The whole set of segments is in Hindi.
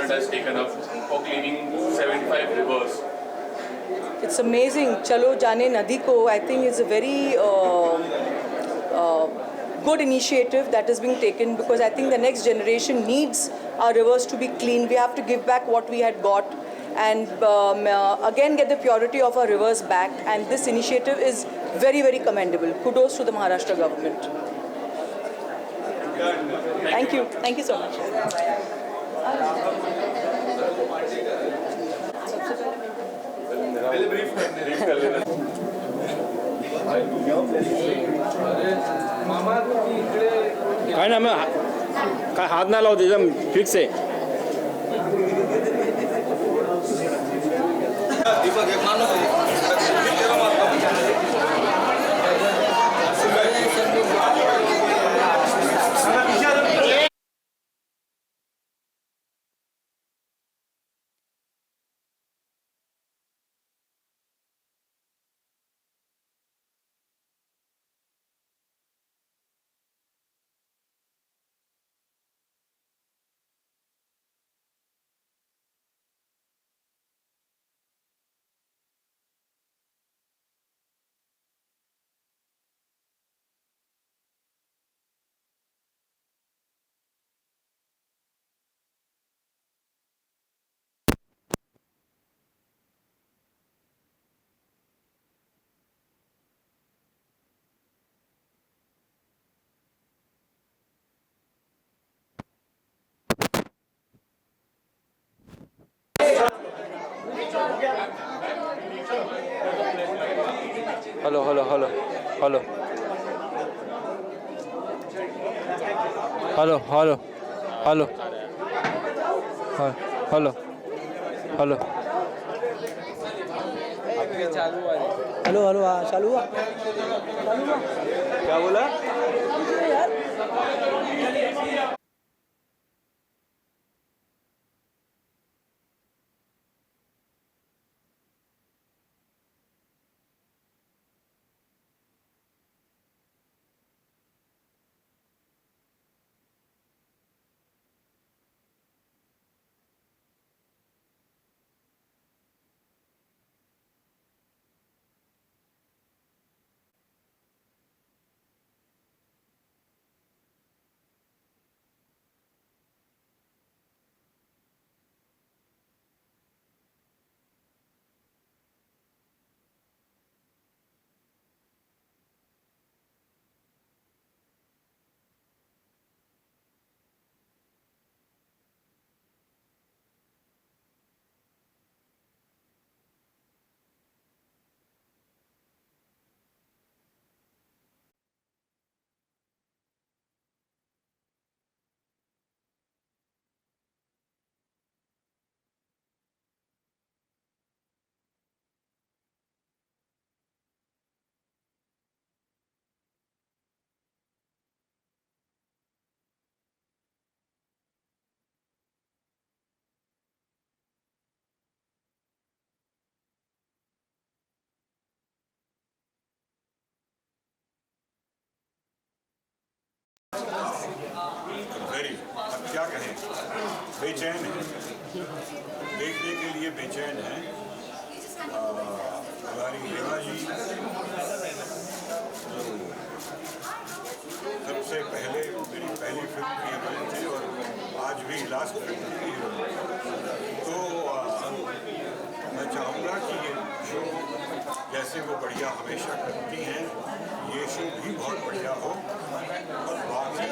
government has taken up for cleaning 75 rivers. It's amazing. Chalo Jane Nadi Ko, I think, is a very good initiative that is being taken, because I think the next generation needs our rivers to be clean. We have to give back what we had got and again get the purity of our rivers back. And this initiative is very, very commendable. Kudos to the Maharashtra government. Thank you. Thank you so much. काय ना मग काय हात नाही लावते एकदम फिक्स आहे hello hello hello hello hello hello hello hello hello hello hello हाँ चालू हुआ क्या बोला क्या कहें बेचैन है देखने के लिए बेचैन है हमारी हेमा जी सबसे पहले मेरी पहली फिल्म की हीरोइन थी और आज भी लास्ट फिल्म की हीरोइन तो मैं चाहूँगा कि ये शो जैसे वो बढ़िया हमेशा करती हैं ये शो भी बहुत बढ़िया हो और बाकी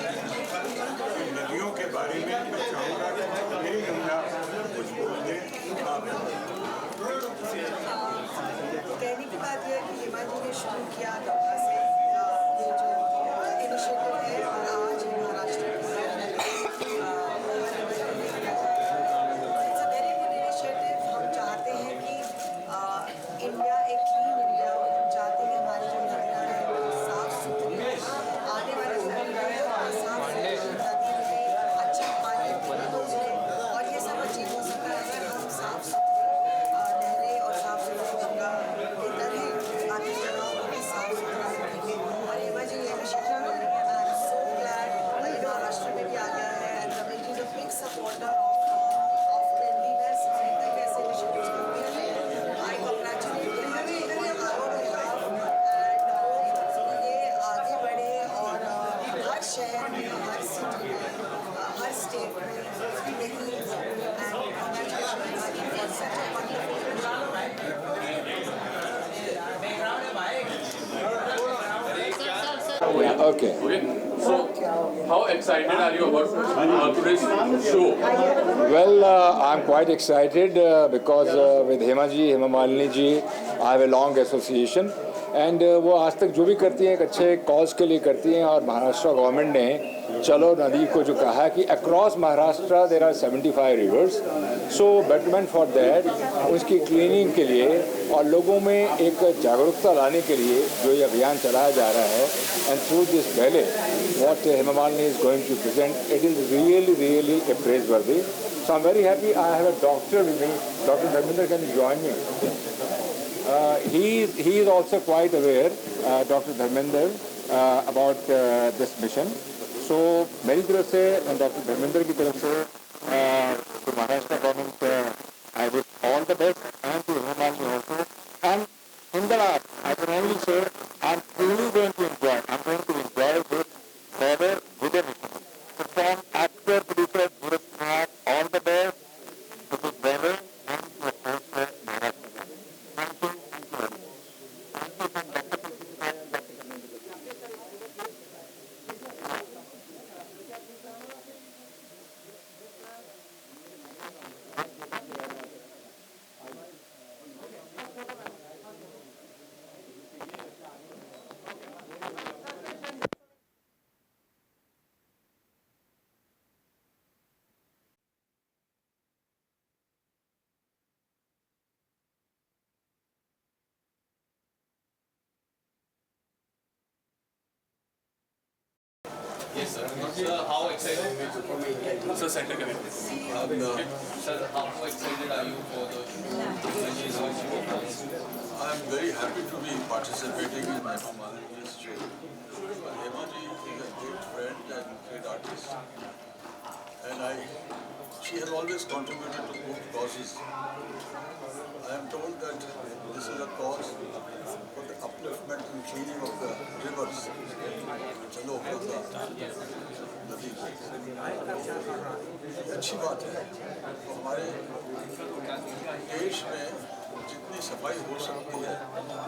नदियों के बारे में मैं चाहूँगा कि मेरी गंगा कुछ बोलने कहने की बात यह है कि हेमा जी ने शुरू किया गंगा से ये जो इनिशिएटिव है आज Maharashtra it's a very good initiative. हम चाहते हैं कि इंडिया एक क्लीन इंडिया हो। हम चाहते हैं हमारी जो नदियाँ हैं वो साफ सुथरी आने वाले समय में साफ सुथरी नदी में अच्छा पानी पीने और ये सब अचीव हो सकता है अगर हम साफ सुथरी नहरें और साफ सुथरी गंगा के तरह बाकी जगहों को भी साफ सुथरा Okay. Okay. So, how excited are you about today's show? Well, I'm quite excited because with Hema ji, Hema Malini ji, I have a long association. And वो आज तक जो भी करती हैं एक अच्छे कॉज के लिए करती हैं और महाराष्ट्र गवर्नमेंट ने चलो नदी को जो कहा कि across Maharashtra there are 75 rivers, so betterment for that, उसकी क्लीनिंग के लिए और लोगों में एक जागरूकता लाने के लिए जो ये अभियान चलाया जा रहा है एंड थ्रू दिस पहले what Hema Malini is going to present, it is really a praiseworthy. So I am very happy. I have a doctor with me, doctor Dharmendra, can you join me? He is also quite aware, Dr. Dharmender, about this mission. So मेरी तरफ से डॉक्टर धर्मेंद्र की तरफ से to Maharashtra government, I wish all the best, and to Hema Malini also. And in the last, I can only say I'm truly going to enjoy. I'm going to enjoy this further with a mission. So from actor, producer, Bharat Kumar, all the best to his brother and to the first Maharashtra. Thank you. Yes, sir. Sir, how excited? Sir, center connect. Sir, how excited are you for the I am very happy to be participating in Hema Malini's show. Hema ji is a great friend and great artist, and she has always contributed to good causes. I am told that this is a cause for the upliftment and cleaning of the rivers. चलो नदी अच्छी बात है. हमारे देश में जितनी सफाई हो सकती है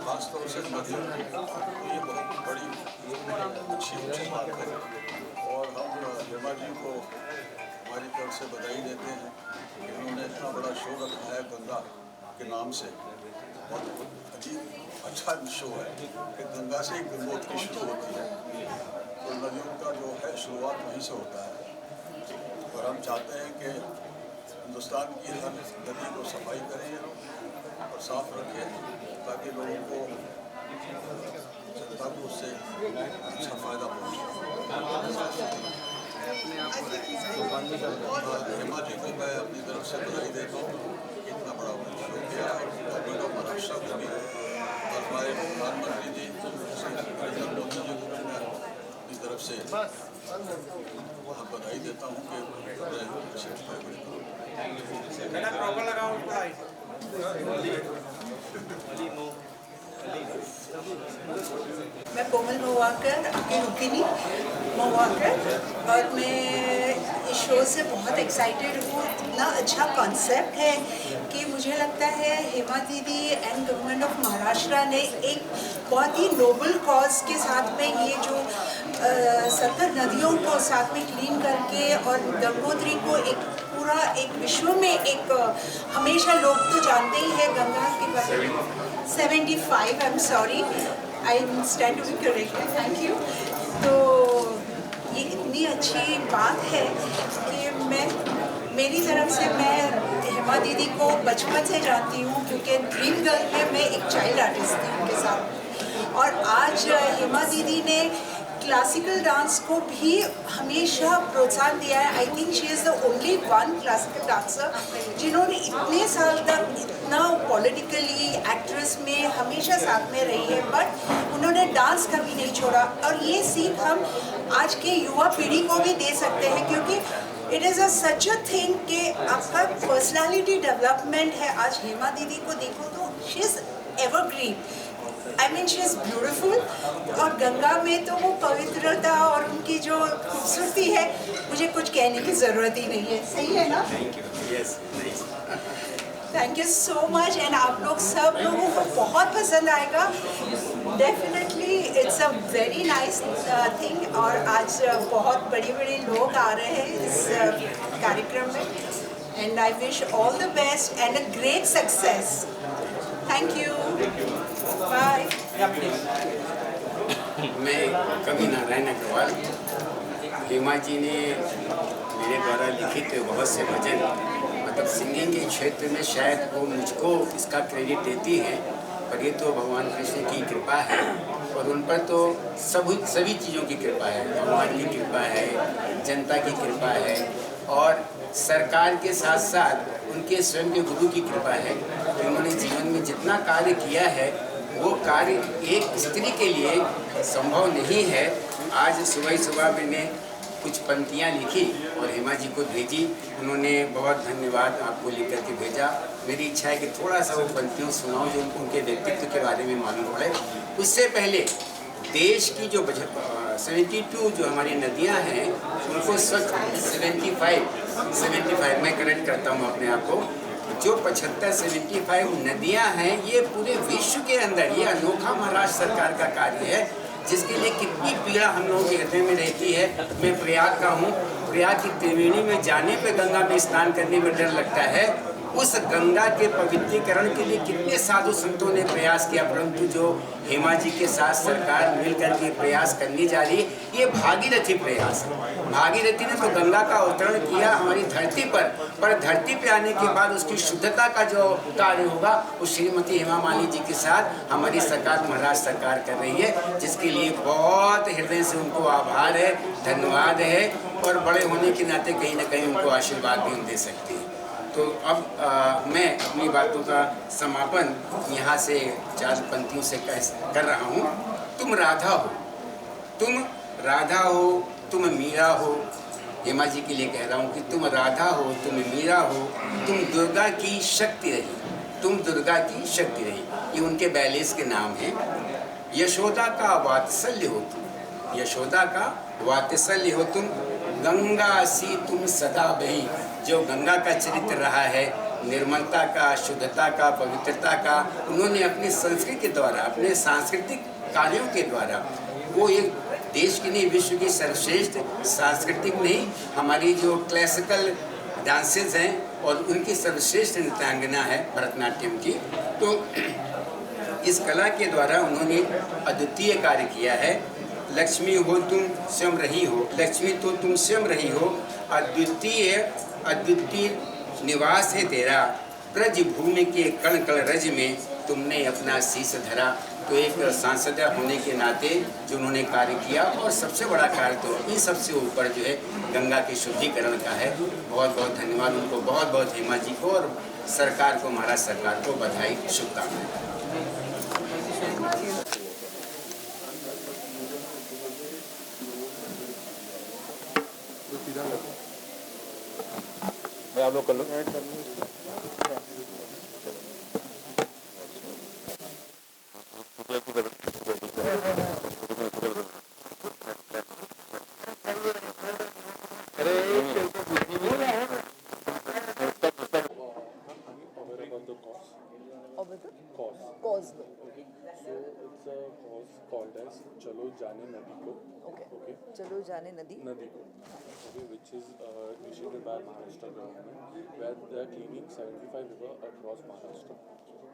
खासतौर से नदियों की, तो ये बहुत बड़ी अच्छी बात है. और हम हेमा जी को हमारी तरफ से बधाई देते हैं कि उन्होंने इतना बड़ा शो रखा है गंगा के नाम से. बहुत अजीब अच्छा शो है कि गंगा से ही गंगोत्री शुरू होती है, तो नदियों का जो है शुरुआत वहीं से होता है. और हम चाहते हैं कि हिंदुस्तान की हर नदी को सफाई करें और साफ रखें ताकि लोगों को, जनता को उससे अच्छा फ़ायदा पहुँचे. हेमा जी को मैं अपनी तरफ से बधाई देता हूँ. इतना बड़ा शो किया और गवर्नमेंट ऑफ महाराष्ट्र को भी और हमारे प्रधानमंत्री जी नरेंद्र मोदी जी को मैं अपनी तरफ से बधाई देता हूँ कि मैं कोमल महुआकर, आपकी रुकिनी महुआकर, और मैं इस शो से बहुत एक्साइटेड हूँ. इतना अच्छा कॉन्सेप्ट है कि मुझे लगता है हेमा दीदी एंड गवर्नमेंट ऑफ महाराष्ट्र ने एक बहुत ही नोबल कॉज के साथ में ये जो 70 नदियों को साथ में क्लीन करके और गंगोत्री को एक पूरा एक विश्व में एक, हमेशा लोग तो जानते ही है गंगा के बारे में. 75, I am sorry, I am stand to be corrected, thank you. तो ये इतनी अच्छी बात है कि मेरी तरफ से मैं हेमा दीदी को बचपन से जानती हूँ, क्योंकि ड्रीम गर्ल में मैं एक चाइल्ड आर्टिस्ट थी उनके साथ. और आज हेमा दीदी ने क्लासिकल डांस को भी हमेशा प्रोत्साहन दिया है. I think she is the only one classical dancer जिन्होंने इतने साल तक इतना पॉलिटिकली एक्ट्रेस में हमेशा साथ में रही है, बट उन्होंने डांस कभी नहीं छोड़ा. और ये सीख हम आज के युवा पीढ़ी को भी दे सकते हैं, क्योंकि it is such a thing कि आपका पर्सनालिटी डेवलपमेंट है. आज हेमा दीदी को देखो तो she is evergreen. I mean she is beautiful. और गंगा में तो वो पवित्रता और उनकी जो खूबसूरती है, मुझे कुछ कहने की ज़रूरत ही नहीं है. सही है ना? Thank you so much and आप लोग सब लोगों को बहुत पसंद आएगा definitely it's a very nice thing और आज बहुत बड़े बड़े लोग आ रहे हैं इस कार्यक्रम में and I wish all the best and a great success thank you bye मैं कवि नारायण अग्रवाल हेमा जी ने मेरे द्वारा लिखित बहुत से भजन मतलब सिंगिंग के क्षेत्र में शायद वो मुझको इसका क्रेडिट देती हैं पर ये तो भगवान कृष्ण की कृपा है और उन पर तो सभी चीज़ों की कृपा है भगवान की कृपा है जनता की कृपा है और सरकार के साथ साथ उनके स्वयं के गुरु की कृपा है कि उन्होंने जीवन में जितना कार्य किया है वो कार्य एक स्त्री के लिए संभव नहीं है। आज सुबह मैंने कुछ पंक्तियाँ लिखी और हेमा जी को भेजी उन्होंने बहुत धन्यवाद आपको लिख करके भेजा। मेरी इच्छा है कि थोड़ा सा वो पंक्तियों सुनाऊं जो उनके व्यक्तित्व के बारे में मालूम पड़े। उससे पहले देश की जो 72 जो हमारी नदियाँ हैं उनको स्वच्छ 75 मैं करेक्ट करता हूँ अपने आप को जो 75 नदियां हैं ये पूरे विश्व के अंदर ये अनोखा महाराष्ट्र सरकार का कार्य है जिसके लिए कितनी पीड़ा हम लोगों के हृदय में रहती है। मैं प्रयाग का हूँ, प्रयाग की त्रिवेणी में जाने पे गंगा में स्नान करने में डर लगता है। उस गंगा के पवित्रीकरण के लिए कितने साधु संतों ने प्रयास किया परंतु जो हेमा जी के साथ सरकार मिलकर के प्रयास करने जा रही है ये भागीरथी प्रयास है। भागीरथी ने तो गंगा का अवतरण किया हमारी धरती पर धरती पे आने के बाद उसकी शुद्धता का जो कार्य होगा वो श्रीमती हेमा मालिनी जी के साथ हमारी सरकार महाराष्ट्र सरकार कर रही है जिसके लिए बहुत हृदय से उनको आभार है धन्यवाद है और बड़े होने के नाते कहीं ना कहीं उनको आशीर्वाद भी हम दे सकते हैं। तो अब मैं अपनी बातों का समापन यहाँ से 4 पंक्तियों से कर रहा हूँ। तुम राधा हो तुम मीरा हो हेमा जी के लिए कह रहा हूँ कि तुम राधा हो तुम मीरा हो तुम दुर्गा की शक्ति रही ये उनके बैलेंस के नाम हैं। यशोदा का वात्सल्य हो तुम गंगा सी तुम सदा बही जो गंगा का चरित्र रहा है निर्मलता का शुद्धता का पवित्रता का उन्होंने अपनी संस्कृति के द्वारा अपने सांस्कृतिक कार्यों के द्वारा वो एक देश की नहीं विश्व की सर्वश्रेष्ठ सांस्कृतिक नहीं हमारी जो क्लासिकल डांसेस हैं और उनकी सर्वश्रेष्ठ नृत्यांगना है भरतनाट्यम की तो इस कला के द्वारा उन्होंने अद्वितीय कार्य किया है। लक्ष्मी हो तुम स्वयं रही हो लक्ष्मी तो तुम स्वयं रही हो अद्वितीय निवास है तेरा ब्रज भूमि के कण कण रज में तुमने अपना शीश धरा। तो एक सांसद होने के नाते जो उन्होंने कार्य किया और सबसे बड़ा कार्य तो इन सबसे ऊपर जो है गंगा के शुद्धिकरण का है। बहुत बहुत धन्यवाद उनको बहुत बहुत हेमा जी को और सरकार को महाराष्ट्र सरकार को बधाई शुभकामनाएं। आप लोग कर लो Cause. Okay, so it's a cause called as Chalo Jane Nadi Ko. Okay. चलो जाने नदी Nadi Ko. Okay, which is initiated by Maharashtra government, where they are cleaning 75 river across Maharashtra.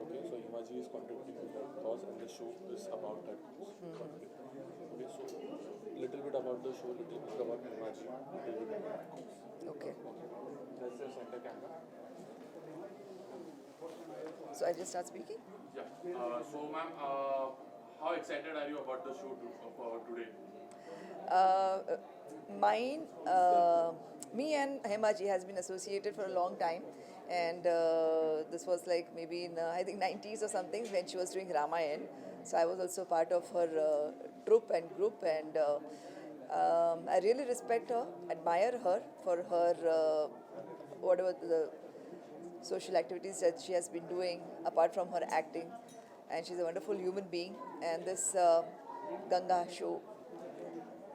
Okay, so Himaji is contributing to that cause, and the show is about that cause. Okay, so little bit about the show, little bit about Himaji, little bit about that cause. Okay. That's the center camera. So I just start speaking. Yeah. So, ma'am, how excited are you about the show for today? Me and Hema ji has been associated for a long time, and this was like maybe in I think 90s or something when she was doing Ramayan. So I was also part of her troupe and group, and I really respect her, admire her for her whatever the social activities that she has been doing apart from her acting, and she's a wonderful human being. And this Ganga show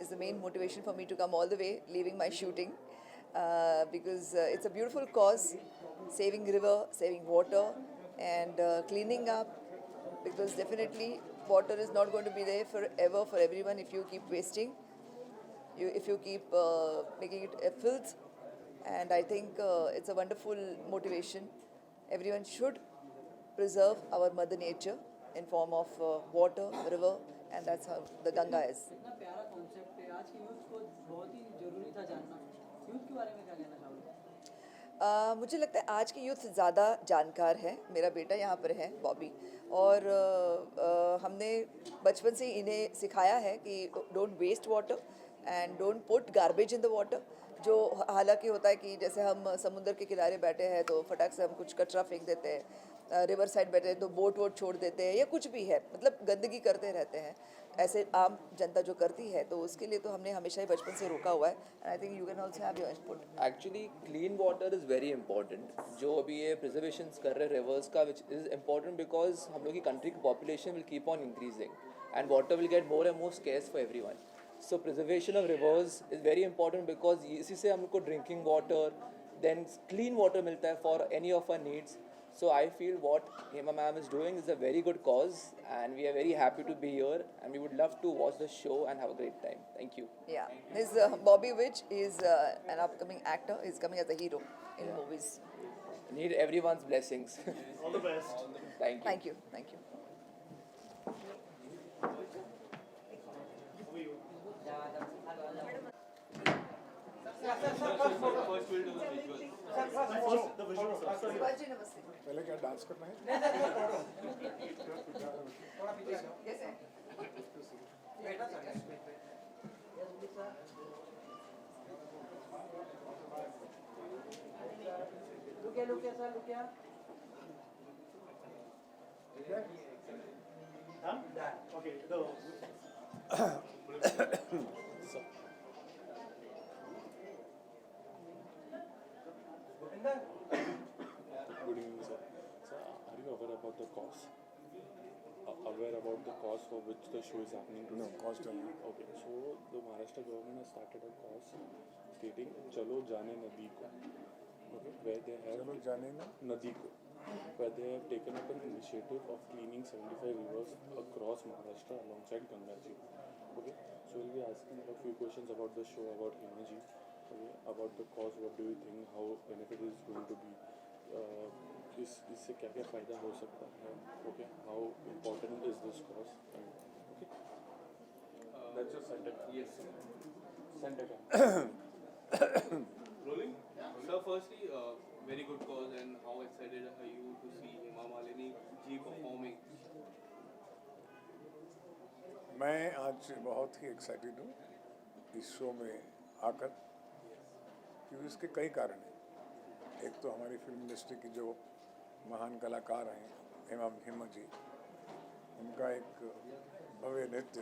is the main motivation for me to come all the way, leaving my shooting because it's a beautiful cause, saving river, saving water, and cleaning up. Because definitely water is not going to be there forever for everyone if you keep wasting. If you keep making it a filth, and I think it's a wonderful motivation. Everyone should preserve our mother nature in form of water, river, and that's how the Ganga is. इतना प्यारा कॉन्सेप्ट है आज की यूथ को बहुत ही जरूरी था जानना यूथ के बारे में क्या कहना चाहोगे मुझे लगता है आज की यूथ ज़्यादा जानकार है. मेरा बेटा यहाँ पर है बॉबी, और हमने बचपन से ही इन्हें सिखाया है कि don't waste water and don't put garbage in the water. जो हालांकि होता है कि जैसे हम समुद्र के किनारे बैठे हैं तो फटाक से हम कुछ कचरा फेंक देते हैं, रिवर साइड बैठे हैं तो बोट वोट छोड़ देते हैं, या कुछ भी है, मतलब गंदगी करते रहते हैं. ऐसे आम जनता जो करती है, तो उसके लिए तो हमने हमेशा ही बचपन से रोका हुआ है. And I think you can also have your input. Actually clean water is very important. जो अभी ये प्रिजर्वेशन कर रहे रिवर्स का, विच इज़ इम्पॉर्टेंट बिकॉज हम लोग की कंट्री की population will keep on increasing and water will get more and more scarce for every one. So preservation of rivers is very important because इसी से हमको drinking water, then clean water मिलता है for any of our needs. So I feel what Hema ma'am is doing is a very good cause, and we are very happy to be here, and we would love to watch the show and have a great time. Thank you. Yeah, his Bobby Witch is an upcoming actor. He's coming as a hero in movies. Need everyone's blessings. All the best. Thank you. Thank you, thank you. First we'll do the visual. बाजी नमस्ते. पहले क्या डांस करना है? कैसे? लुकिया sir लुकिया Okay, the Good evening, sir. Sir, are you aware about the cause? Aware about the cause for which the show is happening today? No, cause don't know. Okay, so the Maharashtra government has started a cause stating "Chalo Jane Nadi Ko," okay, where they have चलो जाने ना. Nadi Ko, where they have taken up an initiative of cleaning 75 rivers across Maharashtra alongside Ganga Ji. Okay, so we'll be asking a few questions about the show, about Hema Ji, okay, about the cause. What do you think? How benefit is going to be? इससे क्या क्या फ़ायदा हो सकता है? Okay, how important is this cause? Okay, that's your center. Yes. Center. Rolling. So firstly, very good cause, and how excited are you to see Hema Malini ji performing? मैं आज बहुत ही एक्साइटेड हूँ इस शो में आकर, क्योंकि इसके कई कारण हैं. एक तो हमारी फिल्म इंडस्ट्री की जो महान कलाकार हैं हेमा जी, उनका एक भव्य नृत्य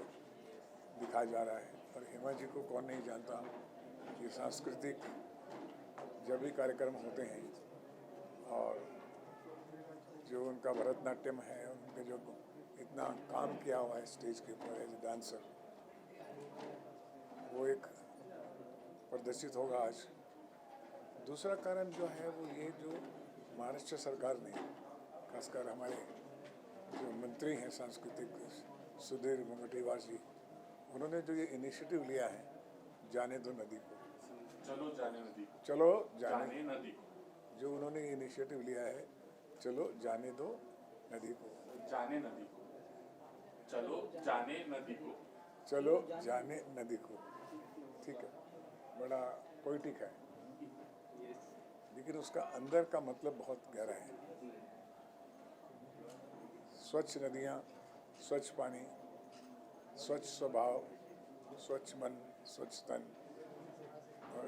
दिखाया जा रहा है. और हेमा जी को कौन नहीं जानता. ये सांस्कृतिक जब भी कार्यक्रम होते हैं, और जो उनका भरतनाट्यम है, उनके जो इतना काम किया हुआ है स्टेज के ऊपर एज ए डांसर, वो एक प्रदर्शित होगा आज. दूसरा कारण जो है वो ये, जो महाराष्ट्र सरकार ने, खासकर हमारे जो मंत्री हैं सांस्कृतिक सुधीर मुनगंटीवार जी, उन्होंने जो ये इनिशिएटिव लिया है जाने दो नदी को, चलो जाने नदी को, चलो जाने नदी को, जो उन्होंने इनिशिएटिव लिया है चलो जाने दो नदी को, जाने नदी को, चलो जाने नदी को, चलो जाने नदी को. ठीक है, बड़ा पोइटिक है, लेकिन उसका अंदर का मतलब बहुत गहरा है. स्वच्छ नदियाँ, स्वच्छ पानी, स्वच्छ स्वभाव, स्वच्छ मन, स्वच्छ तन और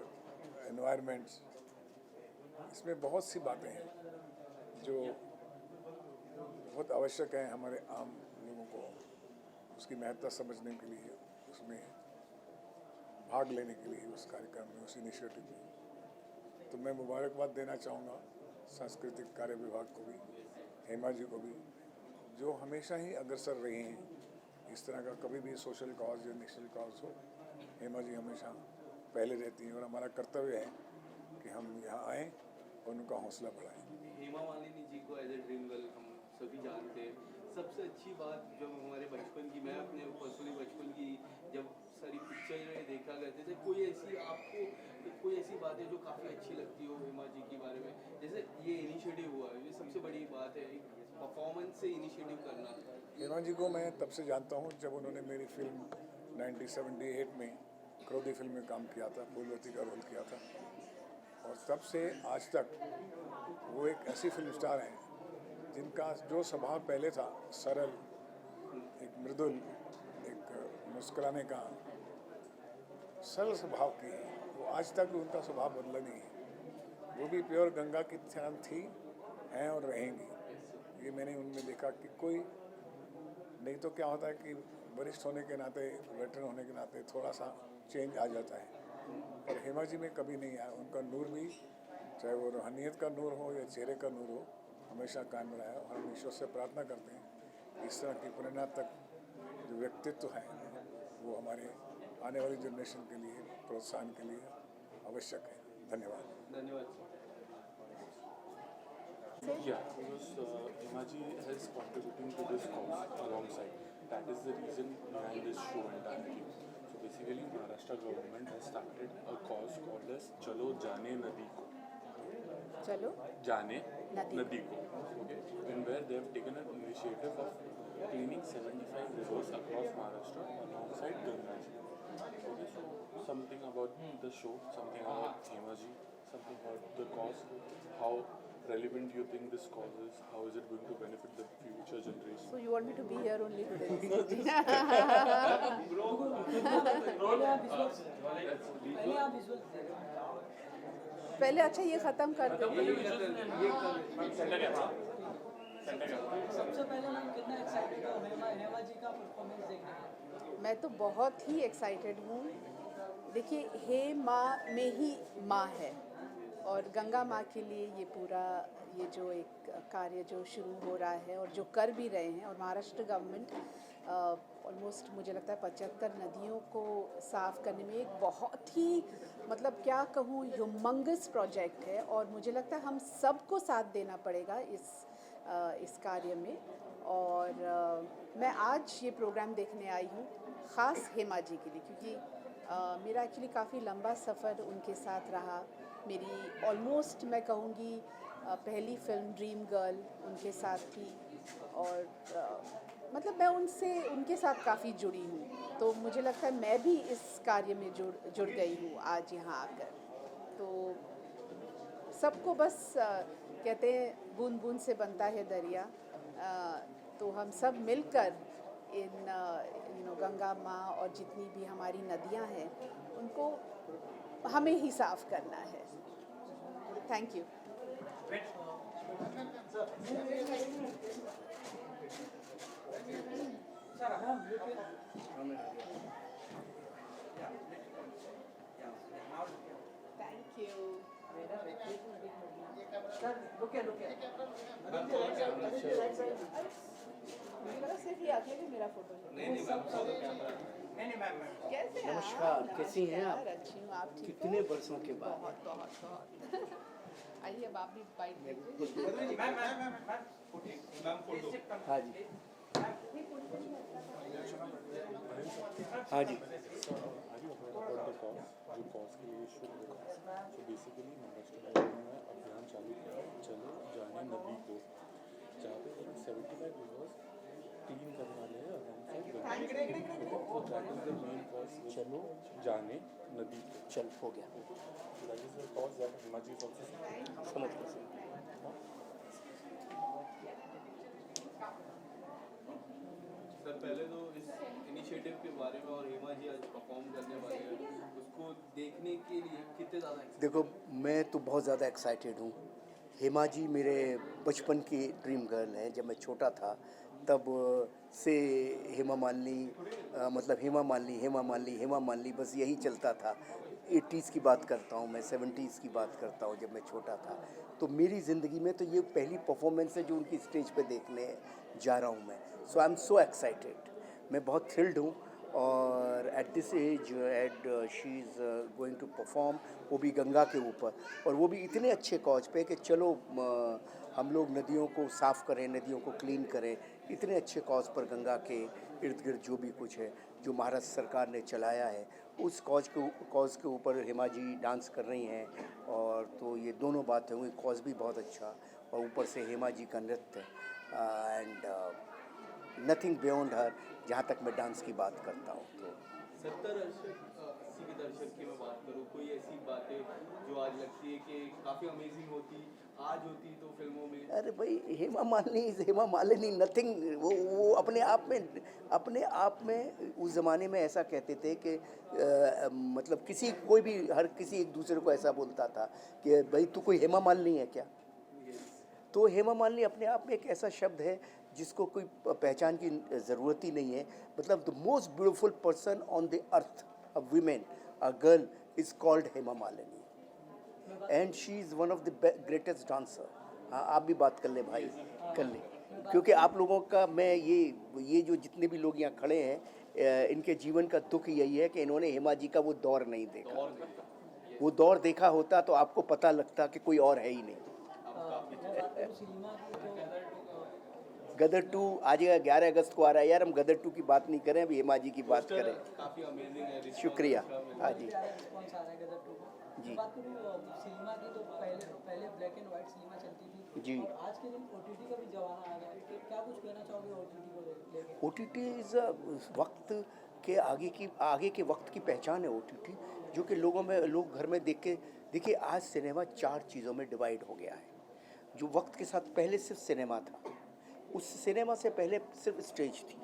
एनवायरनमेंट्स, इसमें बहुत सी बातें हैं जो बहुत आवश्यक हैं हमारे आम लोगों को उसकी महत्ता समझने के लिए, उसमें भाग लेने के लिए, उस कार्यक्रम में, उस इनिशिएटिव में. तो मैं मुबारकबाद देना चाहूँगा सांस्कृतिक कार्य विभाग को भी, हेमा जी को भी, जो हमेशा ही अग्रसर रही हैं. इस तरह का कभी भी सोशल कॉज या नेशनल कॉज हो, हेमा जी हमेशा पहले रहती हैं. और हमारा कर्तव्य है कि हम यहाँ आएँ और उनका हौसला बढ़ाएं। हेमा मालिनी जी को एज ए ड्रीम गर्ल हम सभी जानते हैं। सबसे अच्छी बात जो हमारे बचपन की, मैं अपने पर्सनली बचपन की जब सारी पिक्चर देखा करते थे, कोई ऐसी आपको कोई ऐसी बात है जो काफ़ी अच्छी लगती हो हेमा जी के बारे में? जैसे ये इनिशिएटिव हुआ, ये सबसे बड़ी बात है, एक परफॉर्मेंस से इनिशिएटिव करना। हेमा जी को मैं तब से जानता हूँ जब उन्होंने मेरी फिल्म 1978 में क्रोधी फिल्म में काम किया था, फूलवती का रोल किया था, और तब से आज तक वो एक ऐसी फिल्म स्टार हैं जिनका जो स्वभाव पहले था, सरल, एक मृदुल, एक मुस्कुराने का सरल स्वभाव की, वो आज तक उनका स्वभाव बदला नहीं है। वो भी प्योर गंगा की तरह थी, हैं और रहेंगी। ये मैंने उनमें देखा कि कोई नहीं तो क्या होता है कि वरिष्ठ होने के नाते, वेटरन होने के नाते थोड़ा सा चेंज आ जाता है, पर हेमा जी में कभी नहीं आया। उनका नूर भी, चाहे वो रूहानियत का नूर हो या चेहरे का नूर हो, हमेशा कायम रहा है। और हम ईश्वर से प्रार्थना करते हैं इस तरह की प्रेरणा तक जो व्यक्तित्व है वो हमारे आने वाली जनरेशन के लिए, प्रोत्साहन के लिए आवश्यक है। धन्यवाद। धन्यवाद। Yeah, because Himaji has contributing to this cause alongside. That is the reason behind this show entirely. So basically, Maharashtra government has started a cause called as Chalo Jane Nadi Ko. चलो Jane Nadi. Nadi Ko. Okay, and where they have taken an initiative of cleaning 75 rivers across Maharashtra alongside Ganga Ji. Okay, so something about the show, something about Himaji, something about the cause, how relevant do you think this cause is? How is it going to benefit the future generation? So you want me to be here only today? पहले आप विजुअल पहले अच्छा ये खत्म कर दो। सबसे पहले मैम कितना एक्साइटेड हो हेमा जी का परफॉर्मेंस देखने के? मैं तो बहुत ही एक्साइटेड हूँ। देखिए, हे माँ में ही माँ है, और गंगा माँ के लिए ये पूरा ये जो एक कार्य जो शुरू हो रहा है और जो कर भी रहे हैं, और महाराष्ट्र गवर्नमेंट ऑलमोस्ट मुझे लगता है 75 नदियों को साफ़ करने में एक बहुत ही मतलब क्या कहूँ ह्यूमंगस प्रोजेक्ट है, और मुझे लगता है हम सबको साथ देना पड़ेगा इस कार्य में। और मैं आज ये प्रोग्राम देखने आई हूँ ख़ास हेमा जी के लिए, क्योंकि मेरा एक्चुअली काफ़ी लंबा सफ़र उनके साथ रहा। मेरी ऑलमोस्ट मैं कहूँगी पहली फिल्म ड्रीम गर्ल उनके साथ थी, और मतलब मैं उनके साथ काफ़ी जुड़ी हूँ, तो मुझे लगता है मैं भी इस कार्य में जुड़ गई हूँ आज यहाँ आकर। तो सबको बस कहते हैं बूंद बूंद से बनता है दरिया, तो हम सब मिलकर इन गंगा माँ और जितनी भी हमारी नदियाँ हैं उनको हमें ही साफ़ करना है। Thank you. Thank you. Sir रुके मुझे लगा सिर्फ ये अकेले मेरा फोटो कैसे? नमस्कार, कैसी हैं आप? अच्छी हूँ, आप ठीक हो? कितने वर्षों के बाद? बहुत बहुत बहुत। आइए अब आप भी बाइट लीजिए। हाँ जी, हाँ जी। जो कॉज के लिए शुरू हुआ, तो बेसिकली महाराष्ट्र गवर्नमेंट ने अभियान चालू किया चलो जाने नदी को, जहाँ पे 75 रिवर्स क्लीन करने वाले हैं अलोंगसाइड गंगा। तो that is the main cause, चलो जाने नदी को। चल हो गया, that is the cause that Hemaji is also समझ गए। सर पहले तो इस इनिशिएटिव के बारे में और हेमा जी आज परफॉर्म करने वाले हैं, उसको देखने के लिए कितने ज़्यादा देखो, मैं तो बहुत ज़्यादा एक्साइटेड हूँ। हेमा जी मेरे बचपन की ड्रीम गर्ल हैं। जब मैं छोटा था तब से हेमा मालिनी बस यही चलता था। 80s की बात करता हूँ मैं, 70s की बात करता हूँ जब मैं छोटा था। तो मेरी ज़िंदगी में तो ये पहली परफॉर्मेंस है जो उनकी स्टेज पे देखने जा रहा हूँ मैं। सो आई एम सो एक्साइटेड, मैं बहुत थ्रिल्ड हूँ। और at this age at she is going to perform, वो भी गंगा के ऊपर, और वो भी इतने अच्छे कॉज पे कि चलो हम लोग नदियों को साफ़ करें, नदियों को क्लीन करें। इतने अच्छे कॉज पर गंगा के इर्द गिर्द जो भी कुछ है जो महाराष्ट्र सरकार ने चलाया है, उस कॉज के ऊपर हेमा जी डांस कर रही हैं। और तो ये दोनों बातें हुई, कॉज भी बहुत अच्छा और ऊपर से हेमा जी का नृत्य एंड नथिंग बियॉन्ड हर, जहाँ तक मैं डांस की बात करता हूँ। तो 70 80 के दशक की मैं बात करूँ, कोई ऐसी बातें जो आज लगती है कि काफ़ी अमेजिंग होती, आज होती तो फिल्मों में? अरे भाई, हेमा मालिनी नथिंग, वो अपने आप में उस ज़माने में ऐसा कहते थे कि मतलब कोई भी हर किसी एक दूसरे को ऐसा बोलता था कि भाई तू कोई हेमा मालिनी है क्या। तो हेमा मालिनी अपने आप में एक ऐसा शब्द है जिसको कोई पहचान की ज़रूरत ही नहीं है। मतलब the most beautiful person on the earth, a women, a girl is called Hema Malini and she is one of the greatest dancer. हाँ, आप भी बात कर ले भाई, कर ले, क्योंकि आप लोगों का मैं ये जो जितने भी लोग यहाँ खड़े हैं, इनके जीवन का दुख यही है कि इन्होंने हेमा जी का वो दौर नहीं देखा। वो दौर देखा होता तो आपको पता लगता कि कोई और है ही नहीं। गदर 2 आ जाएगा, 11 अगस्त को आ रहा है यार। हम गदर 2 की बात नहीं करें, अभी हेमा जी की बात करें। काफ़ी अमेजिंग है। शुक्रिया। हाँ जी रिस्पॉन्स आ रहा है गदर 2 को। जी। बात करूँ सिनेमा की, तो पहले ब्लैक एंड वाइट सिनेमा चलती थी जी। और आज के दिन OTT का भी जमाना आ गया है। क्या कुछ कहना चाहोगे OTT को लेकर? OTT वक्त के आगे के वक्त की पहचान है OTT, जो कि लोग घर में देख के देखिए। आज सिनेमा 4 चीज़ों में डिवाइड हो गया है। जो वक्त के साथ पहले सिर्फ सिनेमा था, उस सिनेमा से पहले सिर्फ स्टेज थी,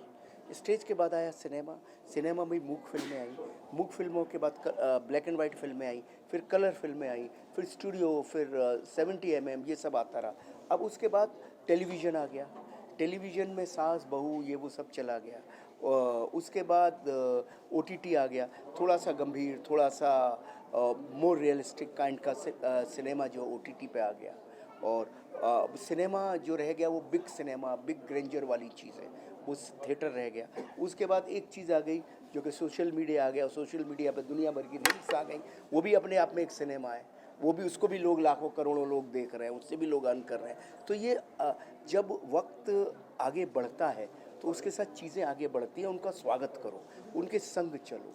स्टेज के बाद आया सिनेमा, सिनेमा में मूक फिल्में आई, मूक फिल्मों के बाद ब्लैक एंड वाइट फिल्में आई, फिर कलर फिल्में आई, फिर स्टूडियो, फिर 70 mm, ये सब आता रहा। अब उसके बाद टेलीविज़न आ गया, टेलीविज़न में सास बहू ये वो सब चला गया। उसके बाद OTT आ गया, थोड़ा सा गंभीर, थोड़ा सा मोर रियलिस्टिक काइंड का सिनेमा जो OTT पे आ गया। और सिनेमा जो रह गया वो बिग सिनेमा, बिग ग्रेंजर वाली चीज़ है, वो थिएटर रह गया। उसके बाद एक चीज़ आ गई जो कि सोशल मीडिया आ गया, और सोशल मीडिया पर दुनिया भर की रील्स आ गई, वो भी अपने आप में एक सिनेमा है। वो भी, उसको भी लोग लाखों करोड़ों लोग देख रहे हैं, उससे भी लोग अर्न कर रहे हैं। तो ये जब वक्त आगे बढ़ता है तो उसके साथ चीज़ें आगे बढ़ती हैं, उनका स्वागत करो, उनके संग चलो।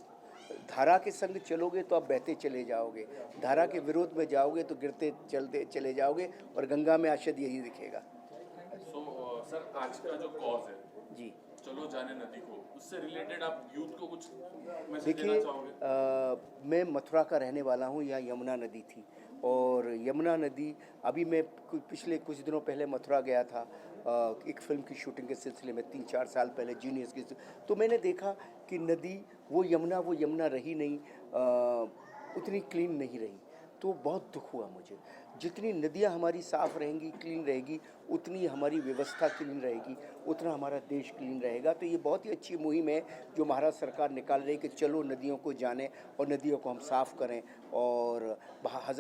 धारा के संग चलोगे तो आप बहते चले जाओगे, धारा के विरोध में जाओगे तो गिरते चलते चले जाओगे, और गंगा में आशद यही दिखेगा। सर, आज का जो कॉज है जी, चलो जाने नदी को, उससे रिलेटेड आप यूथ को कुछ मैसेज देखिए, देना चाहोगे? मैं मथुरा का रहने वाला हूँ, यहाँ यमुना नदी थी, और यमुना नदी, अभी मैं पिछले कुछ दिनों पहले मथुरा गया था एक फ़िल्म की शूटिंग के सिलसिले में, 3-4 साल पहले, जीनियस की। तो मैंने देखा कि नदी, वो यमुना रही नहीं, उतनी क्लीन नहीं रही। तो बहुत दुख हुआ मुझे। जितनी नदियाँ हमारी साफ़ रहेंगी, क्लीन रहेगी, उतनी हमारी व्यवस्था क्लीन रहेगी, उतना हमारा देश क्लीन रहेगा। तो ये बहुत ही अच्छी मुहिम है जो महाराष्ट्र सरकार निकाल रही है कि चलो नदियों को जाने और नदियों को हम साफ़ करें। और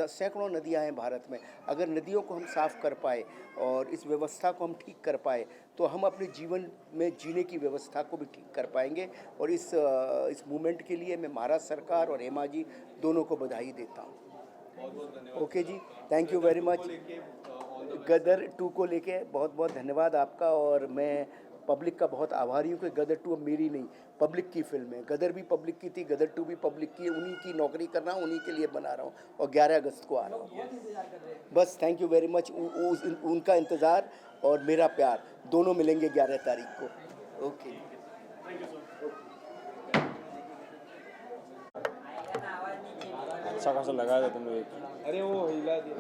सैकड़ों नदियाँ हैं भारत में, अगर नदियों को हम साफ़ कर पाए और इस व्यवस्था को हम ठीक कर पाए तो हम अपने जीवन में जीने की व्यवस्था को भी ठीक कर पाएंगे। और इस मूवमेंट के लिए मैं महाराष्ट्र सरकार और हेमा जी दोनों को बधाई देता हूँ। Okay ji, thank you very much. Gadar 2 को लेके बहुत बहुत धन्यवाद आपका, और मैं पब्लिक का बहुत आभारी हूँ कि गदर 2 अब मेरी नहीं, पब्लिक की फिल्म है। गदर भी पब्लिक की थी, गदर 2 भी पब्लिक की है, उन्हीं की नौकरी कर रहा हूँ, उन्हीं के लिए बना रहा हूँ, और 11 अगस्त को आ रहा हूँ। बस थैंक यू वेरी मच। उनका इंतज़ार और मेरा प्यार दोनों मिलेंगे 11 तारीख को। ओके, अच्छा खासा लगाया था तुमने। अरे वो हिला दिया।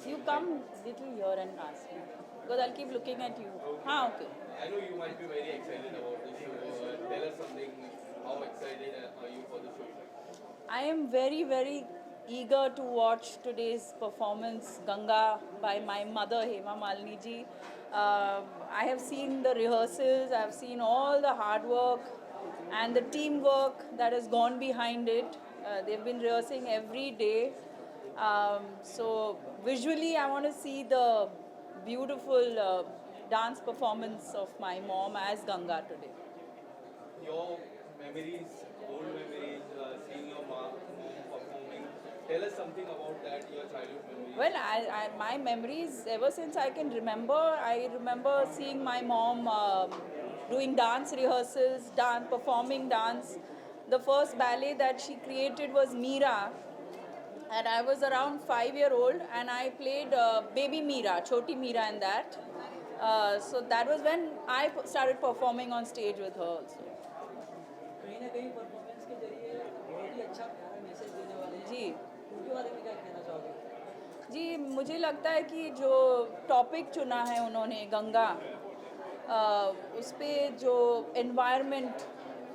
You come little here and ask me. Because I'll keep looking at you. Okay. I know you might be very excited about the show. Tell us something. How excited are you for the show? I am very, very eager to watch today's performance, Ganga, by my mother, Hema Malini ji. I have seen the rehearsals, I have seen all the hard work and the teamwork that has gone behind it. They've been rehearsing every day. So visually, I want to see the beautiful dance performance of my mom as Ganga today. Your memories, old memories, seeing your mom performing. Tell us something about that, your childhood memories. Well, my memories, ever since I can remember, I remember seeing my mom doing dance rehearsals, performing dance. The first ballet that she created was Meera. And I was around 5-year-old and I played baby Meera, Choti Meera in that. So that was when I started performing on stage with her also. कहीं ना कहीं परफॉर्मेंस के जरिए बहुत ही अच्छा प्यारा मैसेज देने वाले हैं जी उनके बारे में क्या कहना चाहोगे? जी मुझे लगता है कि जो टॉपिक चुना है उन्होंने गंगा उस पे जो एनवायरनमेंट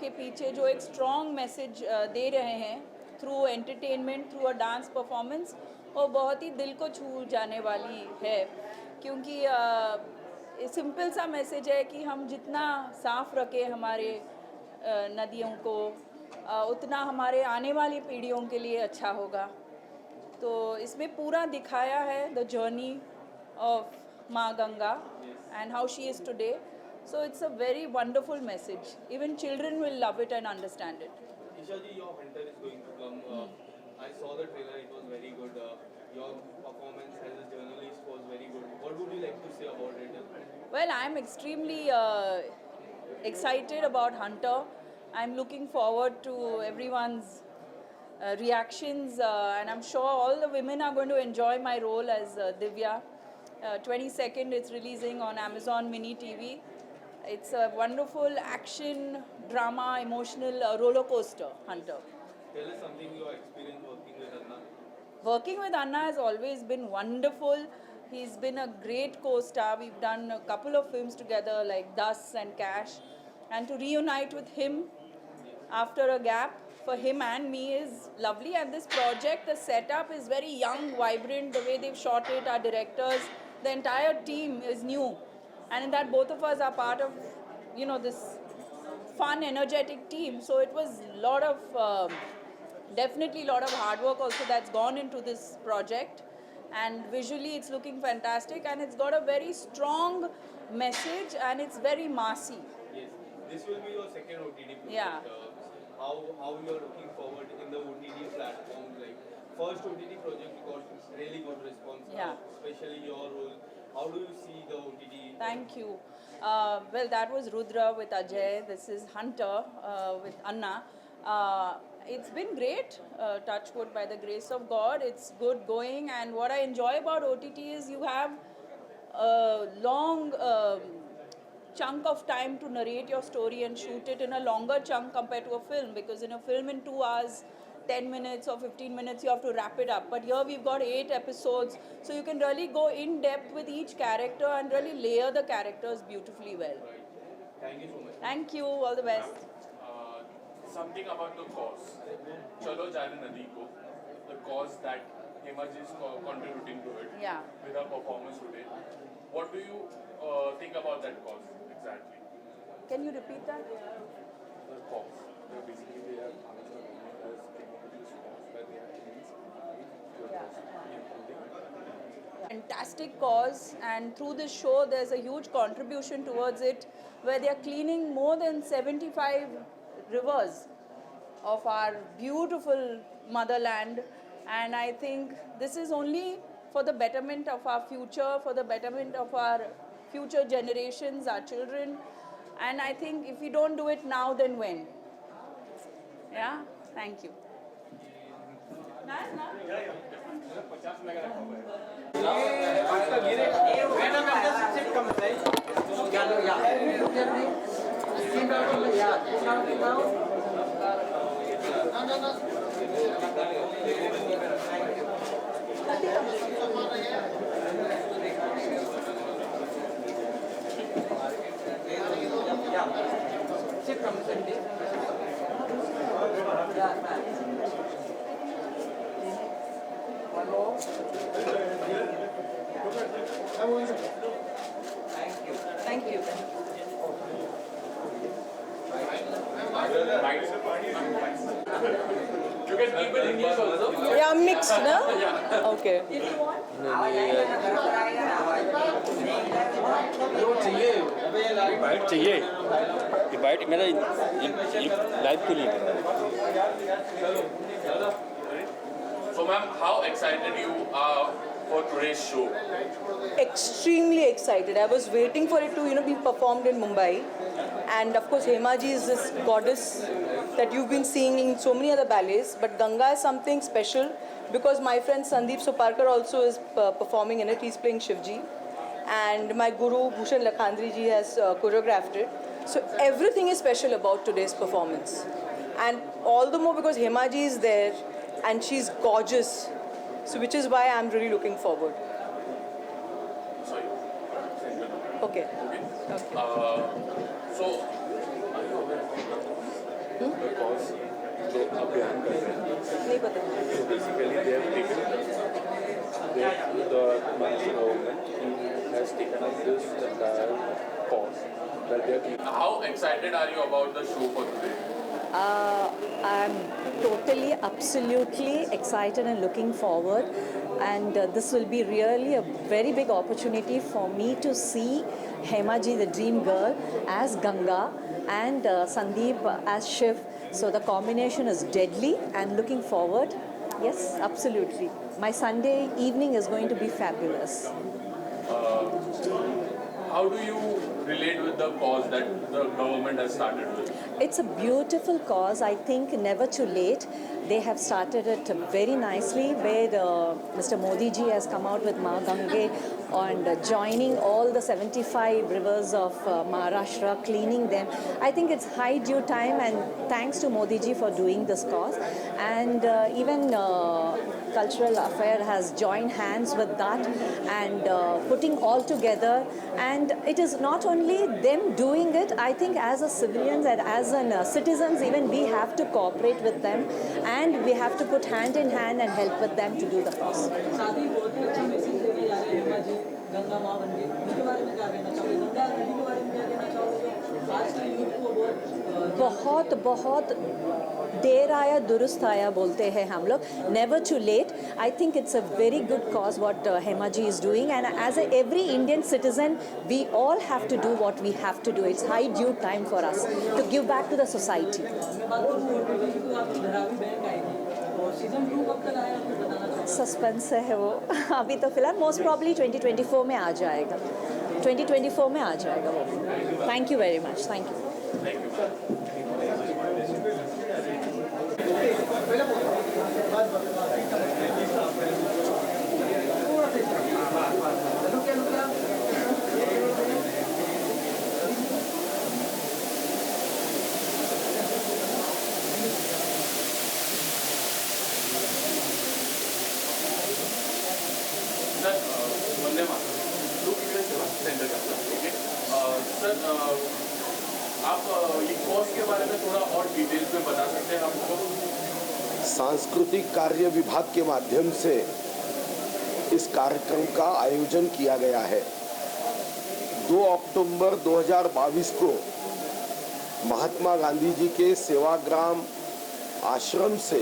के पीछे जो एक स्ट्रॉन्ग मैसेज दे रहे हैं through entertainment through a dance performance वो बहुत ही दिल को छू जाने वाली है क्योंकि सिंपल सा मैसेज है कि हम जितना साफ रखें हमारे नदियों को उतना हमारे आने वाली पीढ़ियों के लिए अच्छा होगा तो इसमें पूरा दिखाया है द जर्नी ऑफ माँ Ganga and how she is today so it's a very wonderful message even children will love it and understand it Isha ji, your hunter is going to come. I saw the trailer, it was very good. Your performance as a journalist was very good. What would you like to say about it? Well, I'm extremely excited about Hunter. I'm looking forward to everyone's reactions and I'm sure all the women are going to enjoy my role as Divya. 22nd, it's releasing on Amazon Mini TV. It's a wonderful action, drama, emotional roller coaster, Hunter. Tell us something your experience working with Anna. Working with Anna has always been wonderful. He's been a great co-star. We've done a couple of films together like Das and Cash. And to reunite with him after a gap for him and me is lovely. And this project, the setup is very young, vibrant. The way they've shot it, our directors, the entire team is new. And in that both of us are part of, this fun, energetic team. So it was definitely a lot of hard work also that's gone into this project. And visually it's looking fantastic and it's got a very strong message and it's very massy. Yes, this will be your second OTT project. Yeah. How you are looking forward in the OTT platform? Like first OTT project you got really good response. Yeah. Especially your role. How do you see the OTT? Thank you. Well, that was Rudra with Ajay. This is Hunter with Anna. It's been great, touch wood by the grace of God. It's good going and what I enjoy about OTT is you have a long chunk of time to narrate your story and shoot it in a longer chunk compared to a film because in a film in 2 hours, 10 minutes or 15 minutes you have to wrap it up. But here we've got 8 episodes so you can really go in depth with each character and really layer the characters beautifully well. Thank you so much. Thank you, all the best. Something about the cause. Chalo Jane Nadi Ko, the cause that Hemaji is contributing to it with her performance today. What do you think about that cause exactly? Can you repeat that? The cause. Basically, they have Fantastic cause and through this show there's a huge contribution towards it where they are cleaning more than 75 rivers of our beautiful motherland and I think this is only for the betterment of our future, for the betterment of our future generations, our children and I think if we don't do it now then when? Yeah, thank you. Sit from Sunday. Yeah, man. One more. Thank you. You can keep it English also. Yeah, mixed, no? Okay. Bite चाहिए ये बाइट मेरा लाइव के लिए So ma'am, how excited you are for today's show? Extremely excited. I was waiting for it to, be performed in Mumbai. And of course, Hema ji is this goddess that you've been seeing in so many other ballets. But Ganga is something special because my friend Sandeep Soparkar also is performing in it. He's playing Shivji. And my guru Bhushan Lakhandri ji has choreographed it. So everything is special about today's performance. And all the more because Hema ji is there and she's gorgeous. So which is why I'm really looking forward. Sorry. Okay. So, the cause जो अभियान कर रहे हैं नहीं पता. so basically they have taken the Maharashtra government has taken up this entire cause that they are keeping. how excited are you about the show for today? I'm totally, absolutely excited and looking forward. And this will be really a very big opportunity for me to see Hema ji, the dream girl, as Ganga and Sandeep as Shiv. So the combination is deadly and looking forward. Yes, absolutely. My Sunday evening is going to be fabulous. How do you relate with the cause that the government has started with? It's a beautiful cause. I think never too late. They have started it very nicely where Mr. Modi ji has come out with Ma Gange and joining all the 75 rivers of Maharashtra, cleaning them. I think it's high due time and thanks to Modi ji for doing this cause. And even Cultural Affair has joined hands with that and putting all together. And it is not only them doing it, I think as a civilians and as citizens even we have to cooperate with them and we have to put hand in hand and help with them to do the cause. शादी बहुत ही अच्छा मैसेज देके जा रहे हैं हेमा जी गंगा माँ बन गई उसके बारे में क्या कहना चाहोगे गंगा नदी के बारे में क्या कहना चाहोगे आज के यूथ को बहुत बहुत देर आया दुरुस्त आया बोलते हैं हम लोग never too late. I think it's a very good cause what Hema ji is doing and as every Indian citizen we all have to do what we have to do. It's high due time for us to give back to the society. Suspense है वो अभी तो फिलहाल मोस्ट प्रॉब्ली 2024 में आ जाएगा 2024 में आ जाएगा वो thank you very much thank you sir Vande Mataram लोग इकडे सेवा सेंटर करतात ओके सर आप ये कॉज के बारे में थोड़ा और डिटेल्स में बता सकते हैं आपको सांस्कृतिक कार्य विभाग के माध्यम से इस कार्यक्रम का आयोजन किया गया है 2 अक्टूबर 2022 को महात्मा गांधी जी के सेवाग्राम आश्रम से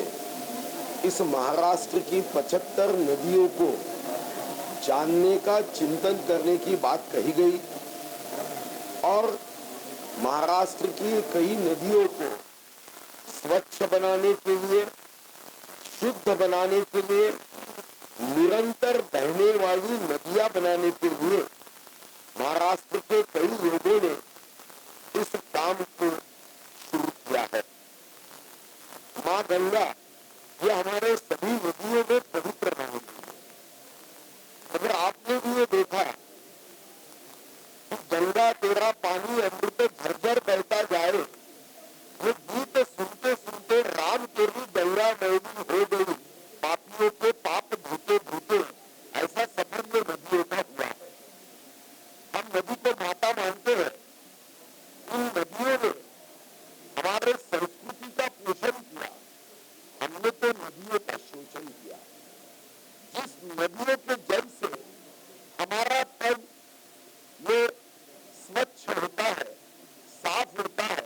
इस महाराष्ट्र की 75 नदियों को जानने का चिंतन करने की बात कही गई और महाराष्ट्र की कई नदियों को स्वच्छ बनाने के लिए शुद्ध बनाने के लिए निरंतर बहने वाली नदियां बनाने के लिए महाराष्ट्र के कई लोगों ने इस काम को शुरू किया है। माँ गंगा ये हमारे सभी नदियों में पवित्र रहेगी। अगर आपने भी ये देखा कि गंगा तेरा पानी अमृत झरझर बहता जाए ये गीत सुनते सुनते राम तेरी गंगा मैली हो गई पापियों के पाप धोते धोते ऐसा सफर में नदियों का हुआ है। हम नदी को माता मानते हैं इन नदियों हमारे संस्कृति का पोषण किया, हमने तो नदियों का शोषण किया। जिस नदियों के जल से हमारा तन ये स्वच्छ होता है, साफ होता है,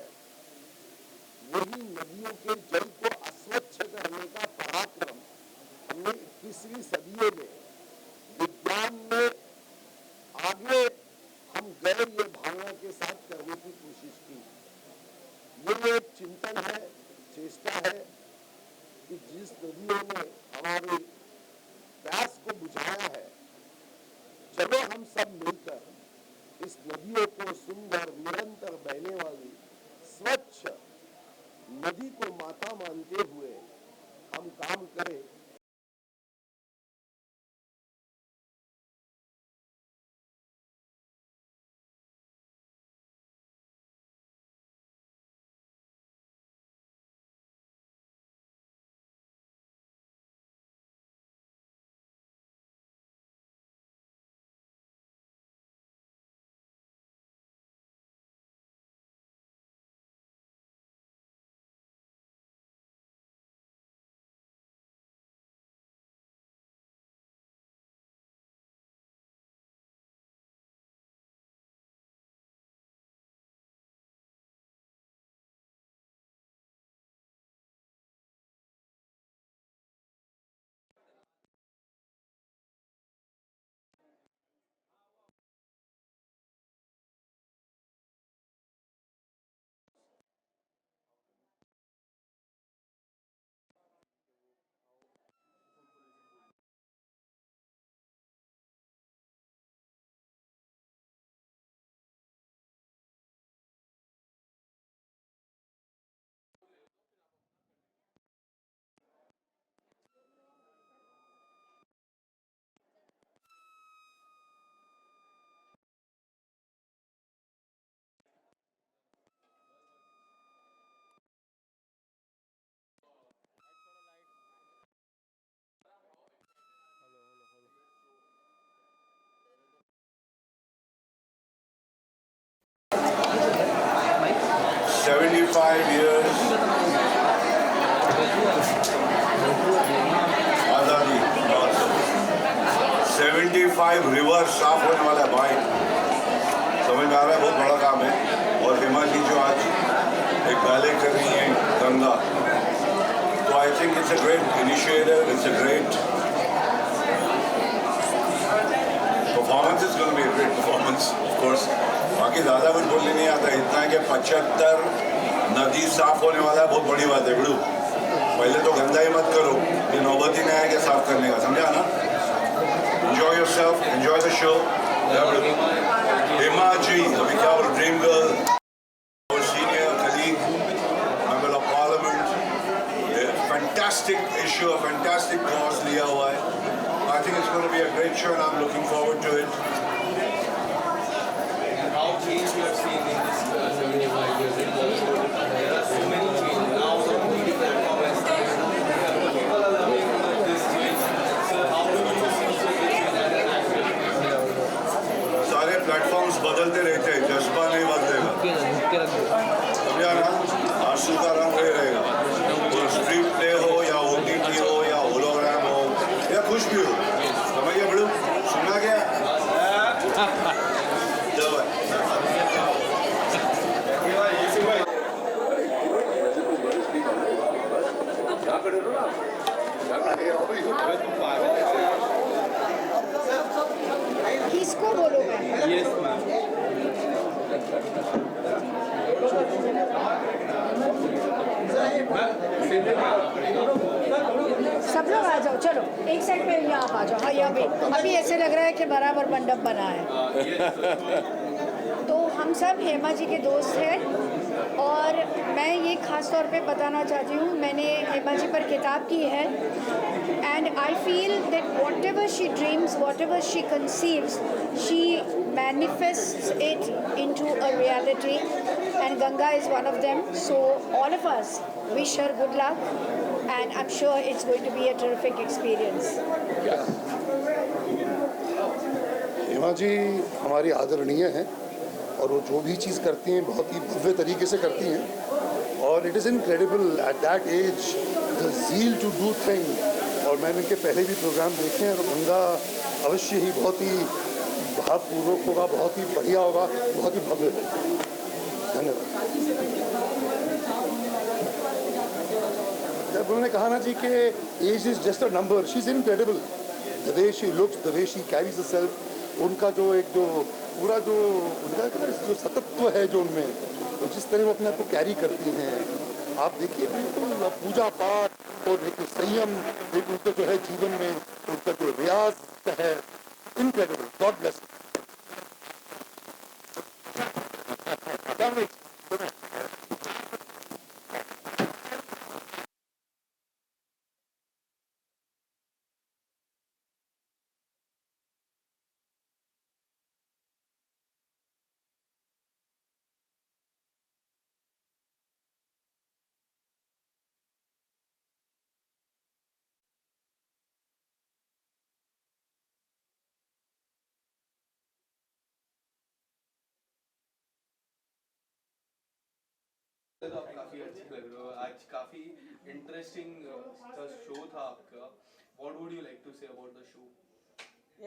वही नदियों के जल को अस्वच्छ करने का पराक्रम हमने 21वीं सदी में विज्ञान में आगे हम गए ये भावना के साथ करने की कोशिश की। ये एक चिंतन है, चेष्टा है कि जिस नदियों ने हमारी प्यास को बुझाया है, चलो हम सब मिलकर इस नदियों को सुंदर निरंतर बहने वाली स्वच्छ नदी को माता मानते हुए हम काम करें। आज़ादी 75 रिवर साफ होने वाला है भाई, समझ में आ रहा है, बहुत बड़ा काम है। और हेमा जी जो आज एक बैले कर रही हैं गंगा, तो I think it's a great initiative, it's a great performance, is going to be a great performance of course. बाकी ज़्यादा कुछ बोलने नहीं आता, इतना है कि 75 नदी साफ होने वाला है, बहुत बड़ी बात है बड़ू। पहले तो गंदा ही मत करो, ये नौबत ही नहीं आएगा साफ करने का, समझा ना। Enjoy yourself, enjoy the show. Hema ji, our dream girl, our senior colleague, member of parliament, a fantastic issue, a fantastic cause liya hua hai. I think it's going to be a great show and I'm looking forward to it. How change you have seen in this 75 years in Bollywood? There are so many changes. Now the TV platform has changed. People are loving this change. So how do you see the change as an actor? सारे प्लेटफॉर्म्स बदलते रहते हैं, जज्बा नहीं बदलेगा, समझा ना। आंसू का रंग वही रहेगा, वो स्ट्रीट प्ले हो या OTT हो या होलोग्राम हो या कुछ भी हो, समझिए बड़ू, सुना क्या? किसको बोलो मैं? Yes, ma'am. सब लोग आ जाओ, चलो एक साइड पे यहाँ आ जाओ। हाँ यहाँ पे अभी ऐसे लग रहा है कि बराबर मंडप बना है। तो हम सब हेमा जी के दोस्त हैं और मैं ये ख़ास तौर पे बताना चाहती हूँ, मैंने हेमा जी पर किताब की है and I feel that what ever she dreams, what ever she conceives, she manifests it into a reality and Ganga is one of them. So all of us wish her good luck and I'm sure it's going to be a terrific experience. Hema ji हमारी आदरणीय हैं और वो जो भी चीज़ करती हैं बहुत ही भव्य तरीके से करती हैं और it is incredible at that age the zeal to do thing. और मैंने इनके पहले भी प्रोग्राम देखे हैं, तो गंगा अवश्य ही बहुत ही भावपूर्वक होगा, बहुत ही बढ़िया होगा, बहुत ही भव्य होगा। धन्यवाद। जब उन्होंने कहा ना जी कि age is just a number, she is incredible, the way she looks, the way she carries herself, उनका जो एक जो पूरा जो उनका जो सतत्व है जो उनमें, तो जिस तरह वो अपने आप को कैरी करती हैं, आप देखिए बिल्कुल पूजा पाठ और एक संयम, एक उनका जो है जीवन में उनका जो रियाज है, इनक्रेडिबल। God bless. आप काफी अच्छे लग रहे हो आज, काफी इंटरेस्टिंग शो था आपका। What would you like to say about the show?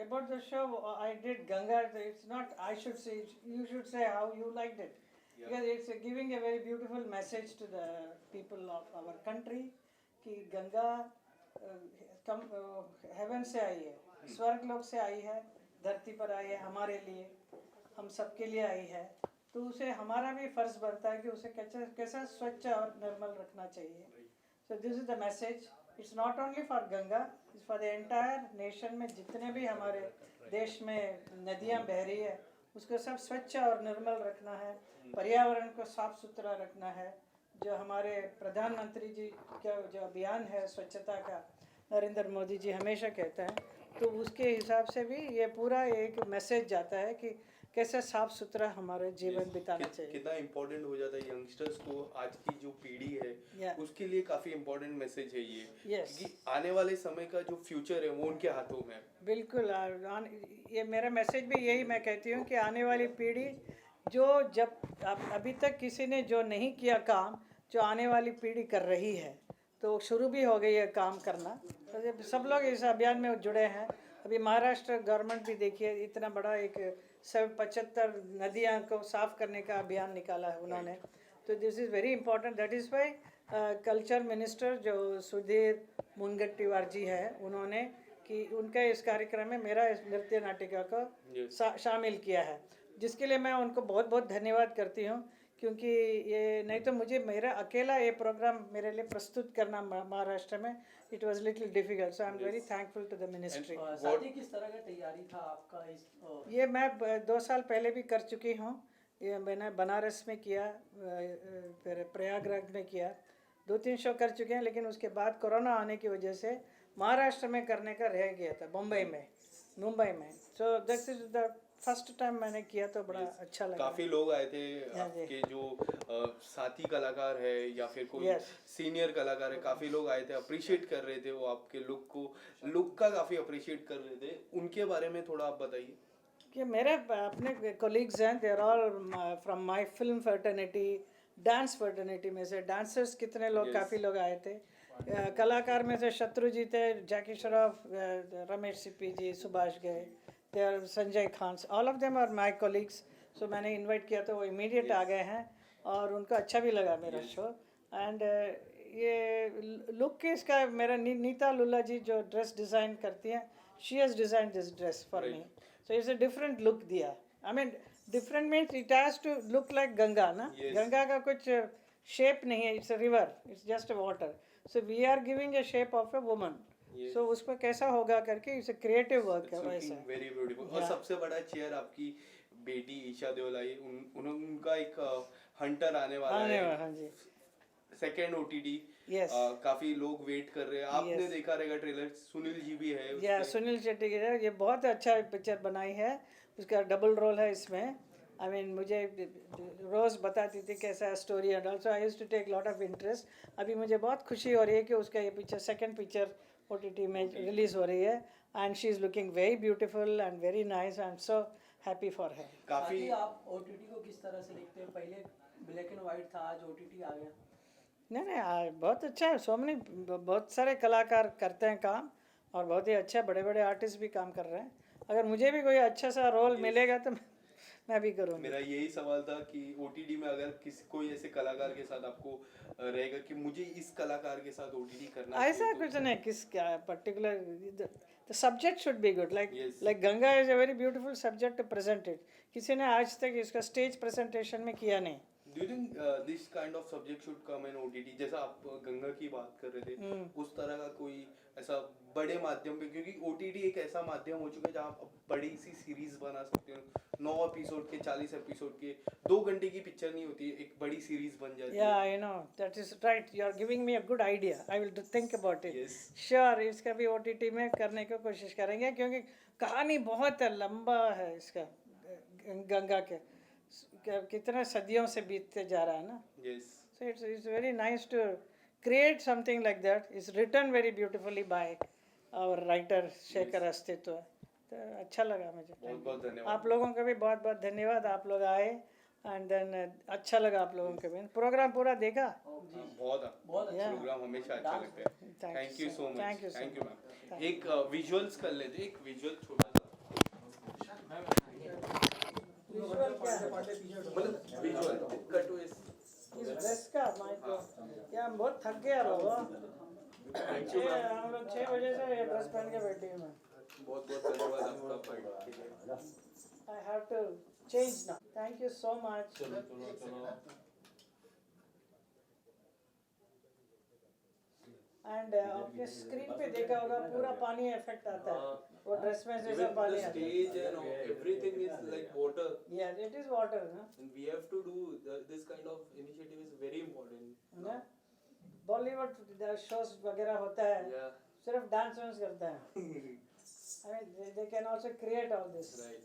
About the show, I did Ganga. It's not, I should say, you should say how you liked it. Because it's giving a very beautiful message to the people of our country कि गंगा हेवन से आई है, स्वर्ग लोक से आई है, धरती पर आई है हमारे लिए, हम सबके लिए आई है। तो उसे हमारा भी फर्ज बनता है कि उसे कैसा स्वच्छ और निर्मल रखना चाहिए। So this is the message. It's not only for Ganga, it's for the entire nation में जितने भी हमारे देश में नदियाँ बह रही है उसको सब स्वच्छ और निर्मल रखना है, पर्यावरण को साफ सुथरा रखना है। जो हमारे प्रधानमंत्री जी का जो अभियान है स्वच्छता का, नरेंद्र मोदी जी हमेशा कहते हैं, तो उसके हिसाब से भी ये पूरा एक मैसेज जाता है कि कैसे साफ सुथरा हमारे जीवन बिताना चाहिए। कितना इम्पोर्टेंट हो जाता है यंगस्टर्स को, आज की जो पीढ़ी है उसके लिए काफी इम्पोर्टेंट मैसेज है ये, क्योंकि आने वाले समय का जो फ्यूचर है वो उनके हाथों में है। बिल्कुल, ये मेरा मैसेज भी यही मैं कहती हूँ कि आने वाली पीढ़ी जो जब अभी तक किसी ने जो नहीं किया काम, जो आने वाली पीढ़ी कर रही है, तो शुरू भी हो गई है काम करना। तो सब लोग इस अभियान में जुड़े हैं। अभी महाराष्ट्र गवर्नमेंट भी देखिए इतना बड़ा एक 75 नदियाँ को साफ करने का अभियान निकाला है उन्होंने। तो this is very important. That is why culture minister जो सुधीर मुनगट्टीवार जी है, उन्होंने कि उनका इस कार्यक्रम में मेरा इस नृत्य नाटिका को शामिल किया है, जिसके लिए मैं उनको बहुत बहुत धन्यवाद करती हूँ। क्योंकि ये नहीं तो मुझे मेरा अकेला ये प्रोग्राम मेरे लिए प्रस्तुत करना महाराष्ट्र में it was little difficult, so I am very thankful to the ministry. साथी किस तरह का तैयारी था आपका इस ये मैं 2 साल पहले भी कर चुकी हूँ। ये मैंने बनारस में किया, फिर प्रयागराज में किया, 2-3 शो कर चुके हैं। लेकिन उसके बाद कोरोना आने की वजह से महाराष्ट्र में करने का रह गया था, मुंबई में। So that is the first time मैंने किया, तो बड़ा अच्छा लगा। काफी लोग आए थे आपके जो साथी कलाकार है या फिर कोई सीनियर कलाकार है, काफी लोग आए थे, अप्रिशिएट कर रहे थे, वो आपके लुक का काफी अप्रिशिएट कर रहे थे। उनके बारे में थोड़ा आप बताइए। कि मेरे अपने कोलीग्स हैं, they are all from my film fraternity, dance fraternity में से डांसर्स कितने लोग काफ़ी लोग आए थे। कलाकार में से शत्रु जी थे, जैकी Shroff, Ramesh Sippy ji, Subhash Ghai, Sanjay Khan, all of them are my colleagues. So मैंने इनवाइट किया तो वो इमीडिएट आ गए हैं और उनको अच्छा भी लगा मेरा शो। एंड ये लुक के इसका मेरा नीता लुल्ला जी जो ड्रेस डिज़ाइन करती हैं, she has design this dress for me, so it's a different look दिया। I mean different means it has to look like Ganga ना, गंगा का कुछ शेप नहीं है, it's a river, it's just a water. So we are giving a shape of a woman, so उसको कैसा होगा करके इट्स अ क्रिएटिव वर्क है वैसा। Very beautiful. और सबसे बड़ा चेयर आपकी बेटी ईशा देओलाई, उनका एक हंटर आने वाला है, हाँ जी, सेकेंड OTT, काफी लोग वेट कर रहे हैं। आपने देखा रहेगा ट्रेलर, सुनील जी भी है या सुनील शेट्टी की ये बहुत अच्छा पिक्चर बनाई है, उसका डबल रोल है इसमें। आई मीन मुझे रोज़ बताती थी कैसा story and also I used to take lot of interest. अभी मुझे बहुत खुशी हो रही है कि उसका ये पिक्चर सेकंड पिक्चर OTT में रिलीज़ हो रही है and she is looking very beautiful and very nice. I am so happy for her. काफ़ी आप OTT को किस तरह से देखते हैं? पहले ब्लैक एंड वाइट था, आज OTT आ गया। नहीं बहुत अच्छा है। सो many बहुत सारे कलाकार करते हैं काम और बहुत ही अच्छा बड़े बड़े आर्टिस्ट भी काम कर रहे हैं। अगर मुझे भी कोई अच्छा सा रोल मिलेगा तो मैं भी करूँगा। मेरा यही सवाल था कि ओटीटी में अगर किसी कोई ऐसे कलाकार के साथ आपको रहेगा कि मुझे इस कलाकार के साथ ओटीटी करना ऐसा कुछ नहीं किस क्या particular the subject should be good like Ganga is a very beautiful subject to present it. किसी ने आज तक इसका स्टेज प्रेजेंटेशन में किया नहीं। Do you think this kind of subject should come in OTT? जैसा आप गंगा की बात कर रहे थे, उस तरह का कोई ऐसा बड़े माध्यम पे, क्योंकि OTT एक ऐसा माध्यम हो चुका है जहाँ आप बड़ी सी सीरीज बना सकते हो, 9 एपिसोड के, 40 एपिसोड के, 2 घंटे की पिक्चर नहीं होती, एक बड़ी सीरीज बन जाती है। Yeah, I know that is right. You are giving me a good idea. I will think about it. Yes. Sure, इसका भी OTT में करने की कोशिश करेंगे क्योंकि कहानी बहुत लंबा है इसका गंगा के कितने सदियों से बीतते जा रहा है ना। Yes. So it's very nice to create something like that. It's written very beautifully by our writer Shekhar अस्तित्व। तो अच्छा लगा मुझे। बहुत बहुत धन्यवाद। आप लोगों का भी बहुत बहुत धन्यवाद। आप लोग आए एंड देन अच्छा लगा आप लोगों के भी। प्रोग्राम पूरा देखा? बहुत प्रोग्राम हमेशा अच्छा लगता है। Thank you so much. Thank you ma'am. एक विजुअल्स कर लेते, एक विजुअल छोटा सा। मतलब विजुअल कट टू इस ड्रेस का माइक क्या हम बहुत थक गया बाबा। हम लोग 6 बजे से ये ड्रेस पहन के बैठे हैं। बहुत बहुत धन्यवाद आपका पढ़ने के लिए। I have to change now. Thank you so much. चलो। एंड आपने स्क्रीन पे देखा होगा पूरा पानी इफेक्ट आता है वो ड्रेस में से सब पानी आता है। Stage and everything is like water. Yeah, it is water, ना? And we have to do this kind of initiative is very important. ना? बॉलीवुड शोज वगैरह होता है सिर्फ डांस वांस करता है। I mean, they can also create all this. Right.